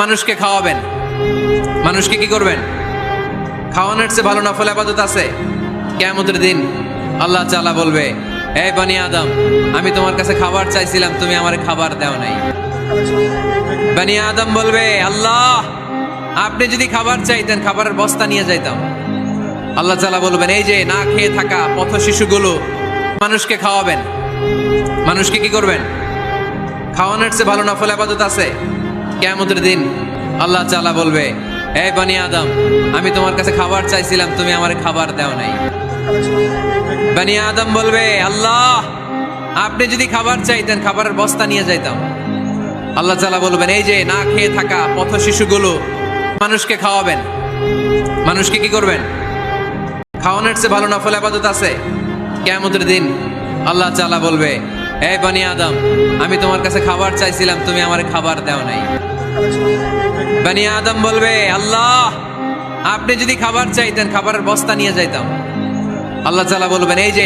মানুষকে খাওয়াবেন, মানুষকে কি করবেন? খাওয়ানোর চেয়ে ভালো নফল ইবাদত আছে? কিয়ামতের দিন আল্লাহ তাআলা বলবে, হে বনি আদম, আমি তোমার কাছে খাবার চাইছিলাম, তুমি আমারে খাবার দাও নাই। বনি আদম বলবে, আল্লাহ, আপনি যদি খাবার চাইতেন খাবারের বস্তা নিয়ে যাইতাম। আল্লাহ তাআলা বলবেন, এই যে না খেয়ে থাকা পথ শিশুগুলো, মানুষকে খাওয়াবেন। মানুষকে কি করবেন? খাওয়ানোর চেয়ে ভালো নফল ইবাদত আছে? কিয়ামতের দিন আল্লাহ তাআলা বলবে, হে বনি আদম, আমি তোমার কাছে খাবার চাইছিলাম, তুমি আমারে খাবার দাও নাই। বনি আদম বলবে, আল্লাহ, আপনি যদি খাবার চাইতেন খাবারের বস্তা নিয়ে যাইতাম। আল্লাহ তাআলা বলবেন, এই যে না খেয়ে থাকা পথ শিশুগুলো, মানুষকে খাওয়াবেন। মানুষকে কি করবেন? খাওয়ানোর চেয়ে ভালো নফল ইবাদত আছে? কিয়ামতের দিন আল্লাহ তাআলা বলবে, হে বনি আদম, আমি তোমার কাছে খাবার চাইছিলাম, তুমি আমারে খাবার দাও নাই। বনি আদম বলবে, আল্লাহ, আপনি যদি খাবার চাইতেন খাবারের বস্তা নিয়ে যাইতাম। আল্লাহ তাআলা বলবেন, এই যে